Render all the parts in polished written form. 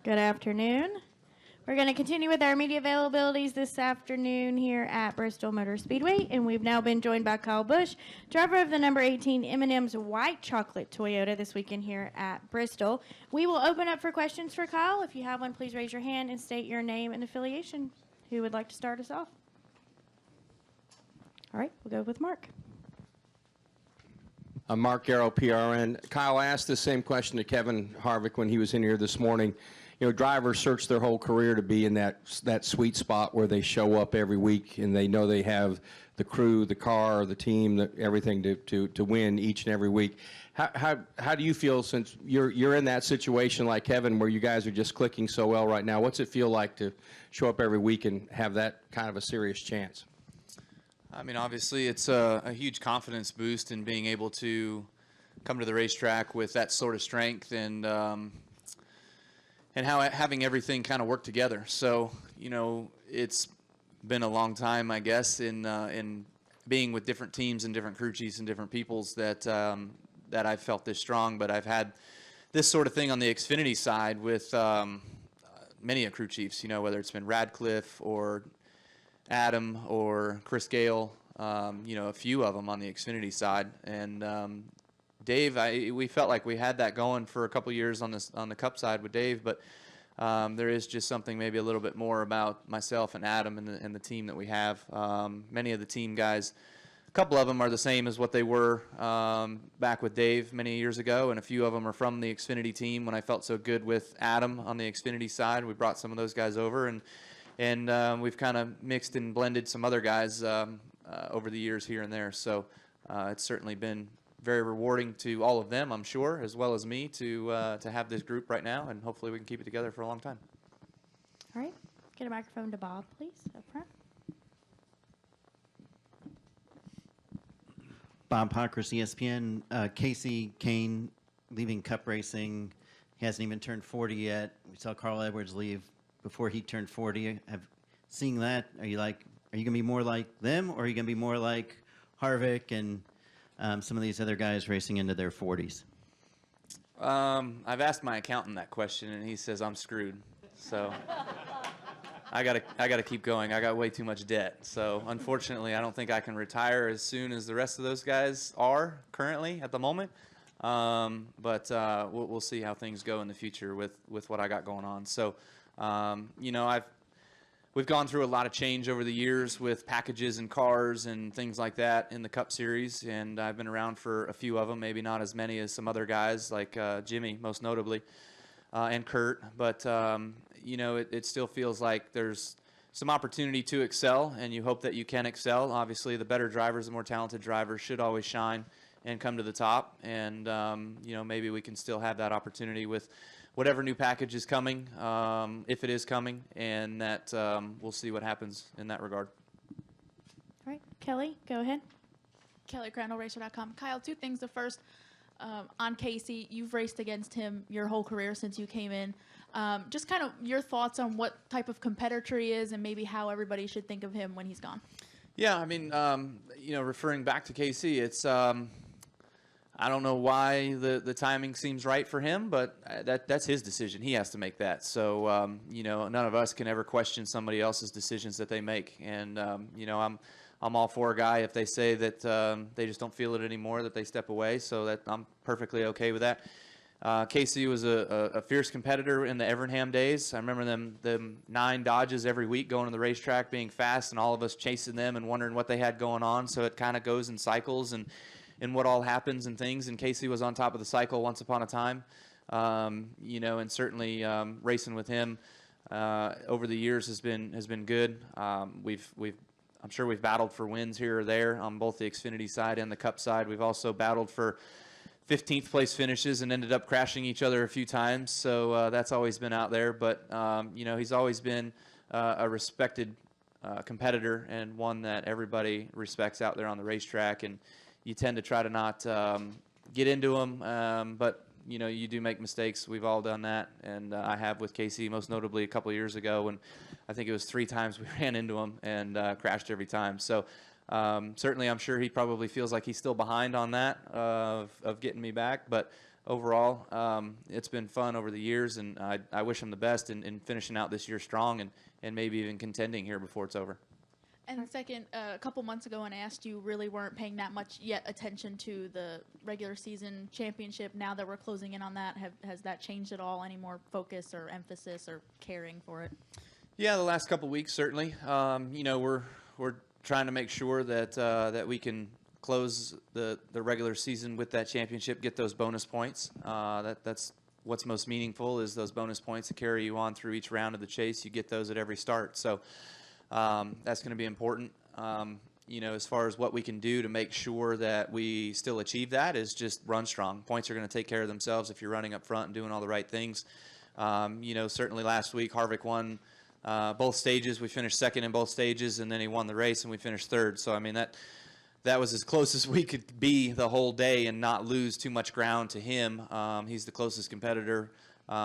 Good afternoon. We're going to continue with our media availabilities this afternoon here at Bristol Motor Speedway, and we've now been joined by Kyle Busch, driver of the number 18 M&M's White Chocolate Toyota this weekend here at Bristol. We will open up for questions for Kyle. If you have one, please raise your hand and state your name and affiliation. Who would like to start us off? All right, we'll go with Mark. I'm Mark Garrow, PRN. Kyle, I asked the same question to Kevin Harvick when he was in here this morning. You know, drivers search their whole career to be in that sweet spot where they show up every week and they know they have the crew, the car, the team, everything to win each and every week. How do you feel since you're in that situation like Kevin where you guys are just clicking so well right now? What's it feel like to show up every week and have that kind of a serious chance? I mean, obviously, it's a huge confidence boost in being able to come to the racetrack with that sort of strength and having everything kind of work together. So, you know, it's been a long time, I guess, in being with different teams and different crew chiefs and different peoples that I've felt this strong. But I've had this sort of thing on the Xfinity side with many a crew chiefs, you know, whether it's been Radcliffe or Adam or Chris Gale, you know, a few of them on the Xfinity side. And Dave, we felt like we had that going for a couple years on the Cup side with Dave, but there is just something maybe a little bit more about myself and Adam and the team that we have. Many of the team guys, a couple of them are the same as what they were back with Dave many years ago, and a few of them are from the Xfinity team. When I felt so good with Adam on the Xfinity side, we brought some of those guys over, and we've kind of mixed and blended some other guys over the years here and there. So it's certainly been very rewarding to all of them, I'm sure, as well as me, to have this group right now, and hopefully we can keep it together for a long time. All right. Get a microphone to Bob, please, up front. Bob Hawkers, ESPN. Kasey, Kahne leaving Cup racing. He hasn't even turned 40 yet. We saw Carl Edwards leave before he turned 40. Seeing that, are you going to be more like them, or are you going to be more like Harvick and some of these other guys racing into their 40s? I've asked my accountant that question, and he says I'm screwed. So I gotta keep going. I got way too much debt. So unfortunately, I don't think I can retire as soon as the rest of those guys are currently at the moment. But we'll see how things go in the future with what I got going on. So you know, we've gone through a lot of change over the years with packages and cars and things like that in the Cup Series, and I've been around for a few of them, maybe not as many as some other guys, like Jimmy, most notably, and Kurt. But, you know, it still feels like there's some opportunity to excel, and you hope that you can excel. Obviously, the better drivers, the more talented drivers should always shine and come to the top, and, you know, maybe we can still have that opportunity with whatever new package is coming, if it is coming, and that we'll see what happens in that regard. All right. Kelly, go ahead. Kelly, CrandallRacer.com. Kyle, two things. The first, on Kasey, you've raced against him your whole career since you came in. Just kind of your thoughts on what type of competitor he is and maybe how everybody should think of him when he's gone. Yeah, I mean, you know, referring back to Kasey, it's I don't know why the timing seems right for him, but that's his decision. He has to make that. So, you know, none of us can ever question somebody else's decisions that they make. And, you know, I'm all for a guy if they say that they just don't feel it anymore, that they step away. So that I'm perfectly okay with that. Kasey was a fierce competitor in the Evernham days. I remember them 9 Dodges every week going to the racetrack, being fast, and all of us chasing them and wondering what they had going on. So it kind of goes in cycles and what all happens and things. And Kasey was on top of the cycle once upon a time, you know, and certainly racing with him over the years has been good. I'm sure we've battled for wins here or there on both the Xfinity side and the Cup side. We've also battled for 15th place finishes and ended up crashing each other a few times. So that's always been out there. But, you know, he's always been a respected competitor and one that everybody respects out there on the racetrack. And you tend to try to not get into them, but, you know, you do make mistakes. We've all done that, and I have with Kasey, most notably a couple of years ago when I think it was 3 times we ran into him and crashed every time. So certainly I'm sure he probably feels like he's still behind on that of getting me back, but overall. It's been fun over the years, and I wish him the best in finishing out this year strong and maybe even contending here before it's over. And second, a couple months ago when I asked you, really weren't paying that much yet attention to the regular season championship. Now that we're closing in on that, has that changed at all? Any more focus or emphasis or caring for it? Yeah, the last couple weeks certainly. You know, we're trying to make sure that that we can close the regular season with that championship, get those bonus points. That's what's most meaningful, is those bonus points to carry you on through each round of the chase. You get those at every start. So that's going to be important. You know, as far as what we can do to make sure that we still achieve that is just run strong. Points are going to take care of themselves if you're running up front and doing all the right things. You know, certainly last week Harvick won both stages. We finished second in both stages, and then he won the race, and we finished third. So, I mean, that was as close as we could be the whole day and not lose too much ground to him. He's the closest competitor,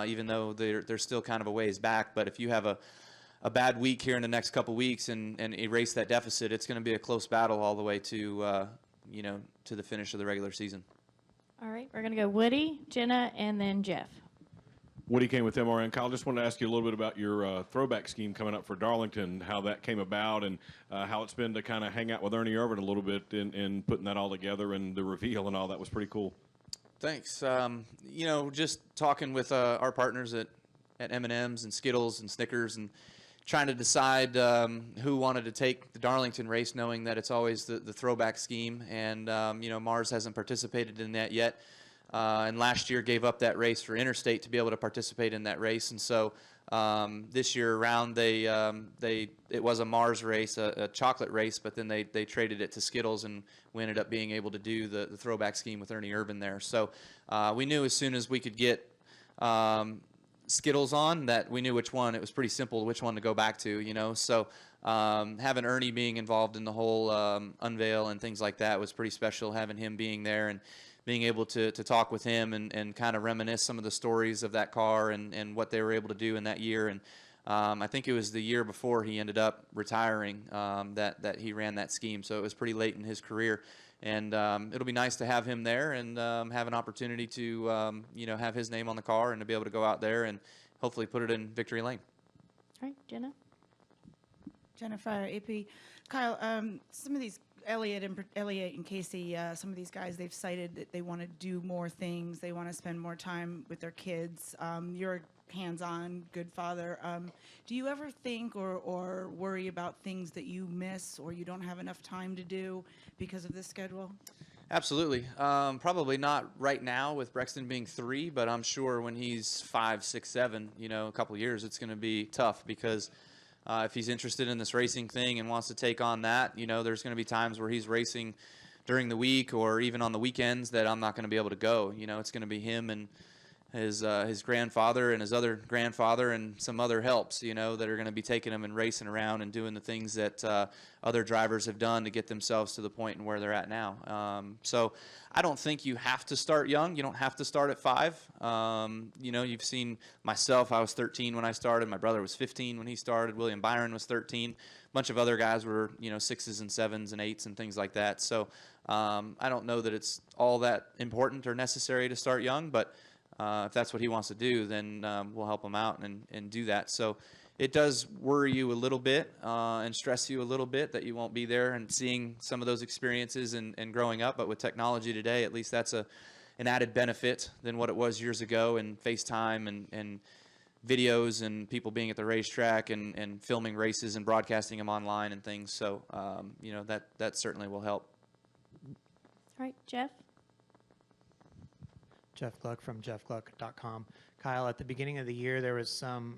even though they're still kind of a ways back. But if you have a bad week here in the next couple weeks and erase that deficit, it's going to be a close battle all the way to, you know, to the finish of the regular season. All right, we're going to go Woody, Jenna, and then Jeff. Woody Kahne with MRN. Kyle, just wanted to ask you a little bit about your throwback scheme coming up for Darlington, how that came about, and how it's been to kind of hang out with Ernie Irvan a little bit in putting that all together, and the reveal and all that was pretty cool. Thanks. You know, just talking with our partners at M&M's and Skittles and Snickers and trying to decide who wanted to take the Darlington race, knowing that it's always the throwback scheme. And, you know, Mars hasn't participated in that yet. And last year gave up that race for Interstate to be able to participate in that race. And so this year around, it was a Mars race, a chocolate race, but then they traded it to Skittles, and we ended up being able to do the throwback scheme with Ernie Irvan there. So we knew as soon as we could get Skittles on that we knew which one. It was pretty simple which one to go back to, you know. So having Ernie being involved in the whole unveil and things like that was pretty special, having him being there and being able to talk with him and kind of reminisce some of the stories of that car and what they were able to do in that year. And I think it was the year before he ended up retiring that he ran that scheme. So it was pretty late in his career. And it'll be nice to have him there and have an opportunity to, you know, have his name on the car and to be able to go out there and hopefully put it in victory lane. All right, Jenna. Jennifer, AP. Kyle, some of these, Elliott and Kasey, some of these guys, they've cited that they want to do more things. They want to spend more time with their kids. You're a hands-on, good father. Do you ever think or worry about things that you miss or you don't have enough time to do because of this schedule? Absolutely. Probably not right now with Brexton being 3, but I'm sure when he's 5, 6, 7, you know, a couple of years, it's going to be tough because if he's interested in this racing thing and wants to take on that, you know, there's going to be times where he's racing during the week or even on the weekends that I'm not going to be able to go. You know, it's going to be him and his grandfather and his other grandfather and some other helps, you know, that are going to be taking him and racing around and doing the things that other drivers have done to get themselves to the point and where they're at now. So I don't think you have to start young. You don't have to start at 5. You know, you've seen myself. I was 13 when I started. My brother was 15 when he started. William Byron was 13. A bunch of other guys were, you know, 6s and 7s and 8s and things like that. So I don't know that it's all that important or necessary to start young, but if that's what he wants to do, then we'll help him out and do that. So it does worry you a little bit and stress you a little bit that you won't be there and seeing some of those experiences and growing up. But with technology today, at least that's an added benefit than what it was years ago, and FaceTime and videos and people being at the racetrack and filming races and broadcasting them online and things. So, you know, that certainly will help. All right, Jeff. Jeff Gluck from jeffgluck.com. Kyle, at the beginning of the year, there was some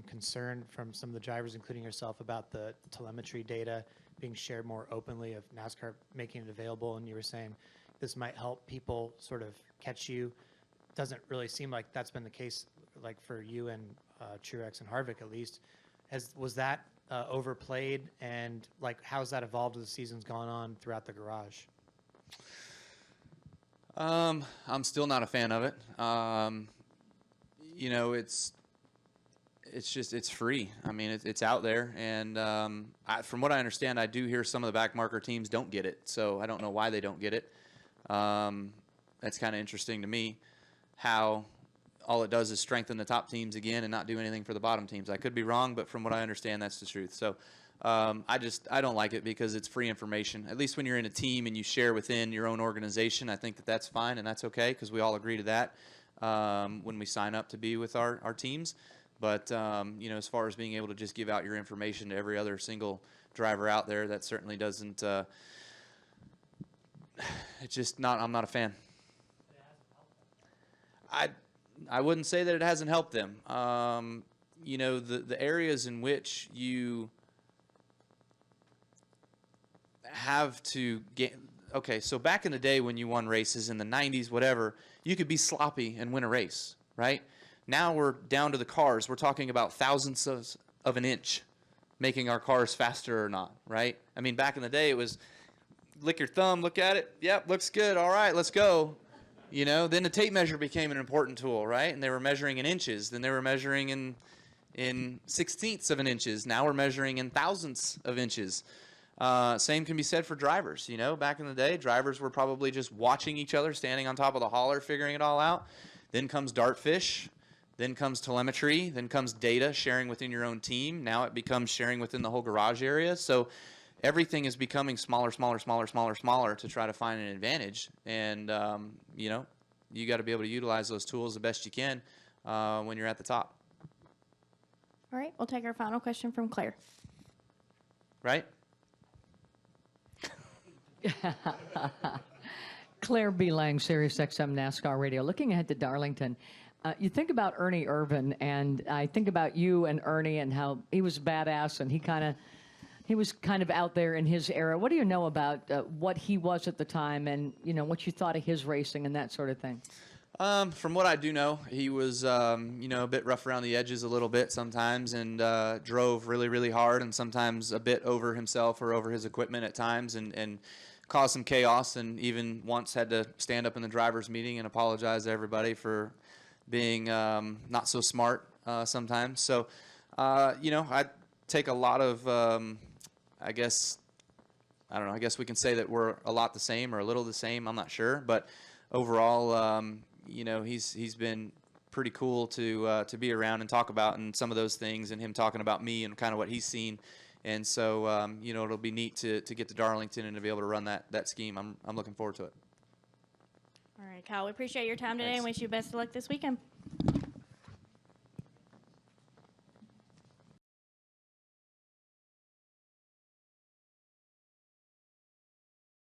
concern from some of the drivers, including yourself, about the telemetry data being shared more openly, of NASCAR making it available, and you were saying this might help people sort of catch you. Doesn't really seem like that's been the case, like for you and Truex and Harvick at least. Was that overplayed, and like how's that evolved as the season's gone on throughout the garage? I'm still not a fan of it. You know, it's free. I mean, it's out there, and from what I understand, I do hear some of the back marker teams don't get it, so I don't know why they don't get it. That's kind of interesting to me. how all it does is strengthen the top teams again and not do anything for the bottom teams. I could be wrong, but from what I understand, that's the truth. So I don't like it because it's free information. At least when you're in a team and you share within your own organization, I think that that's fine and that's okay because we all agree to that when we sign up to be with our teams. But, you know, as far as being able to just give out your information to every other single driver out there, that certainly doesn't it's just not, I'm not a fan. I wouldn't say that it hasn't helped them. You know, the areas in which you have to get, okay, so back in the day when you won races in the 90s, whatever, you could be sloppy and win a race, right? Now we're down to the cars. We're talking about thousandths of an inch making our cars faster or not, right? I mean, back in the day, it was lick your thumb, look at it. Yep, looks good. All right, let's go. You know, then the tape measure became an important tool, right? And they were measuring in inches. Then they were measuring in sixteenths of an inches. Now we're measuring in thousandths of inches. Same can be said for drivers. You know, back in the day, drivers were probably just watching each other, standing on top of the hauler, figuring it all out. Then comes dartfish. Then comes telemetry. Then comes data, sharing within your own team. Now it becomes sharing within the whole garage area. So everything is becoming smaller to try to find an advantage. And, you know, you got to be able to utilize those tools the best you can when you're at the top. All right, we'll take our final question from Claire. Right? Claire B. Lang, Sirius XM NASCAR Radio. Looking ahead to Darlington, you think about Ernie Irvan, and I think about you and Ernie and how he was badass, and he was kind of out there in his era. What do you know about what he was at the time, and you know what you thought of his racing and that sort of thing? From what I do know, he was you know, a bit rough around the edges a little bit sometimes, and drove really hard, and sometimes a bit over himself or over his equipment at times, and caused some chaos, and even once had to stand up in the drivers' meeting and apologize to everybody for being not so smart sometimes. So, you know, I take a lot of, I guess we can say that we're a lot the same or a little the same. I'm not sure, but overall, you know, he's been pretty cool to be around and talk about, and some of those things, and him talking about me and kind of what he's seen. And so, you know, it'll be neat to get to Darlington and to be able to run that scheme. I'm looking forward to it. All right, Kyle, we appreciate your time today and wish you best of luck this weekend.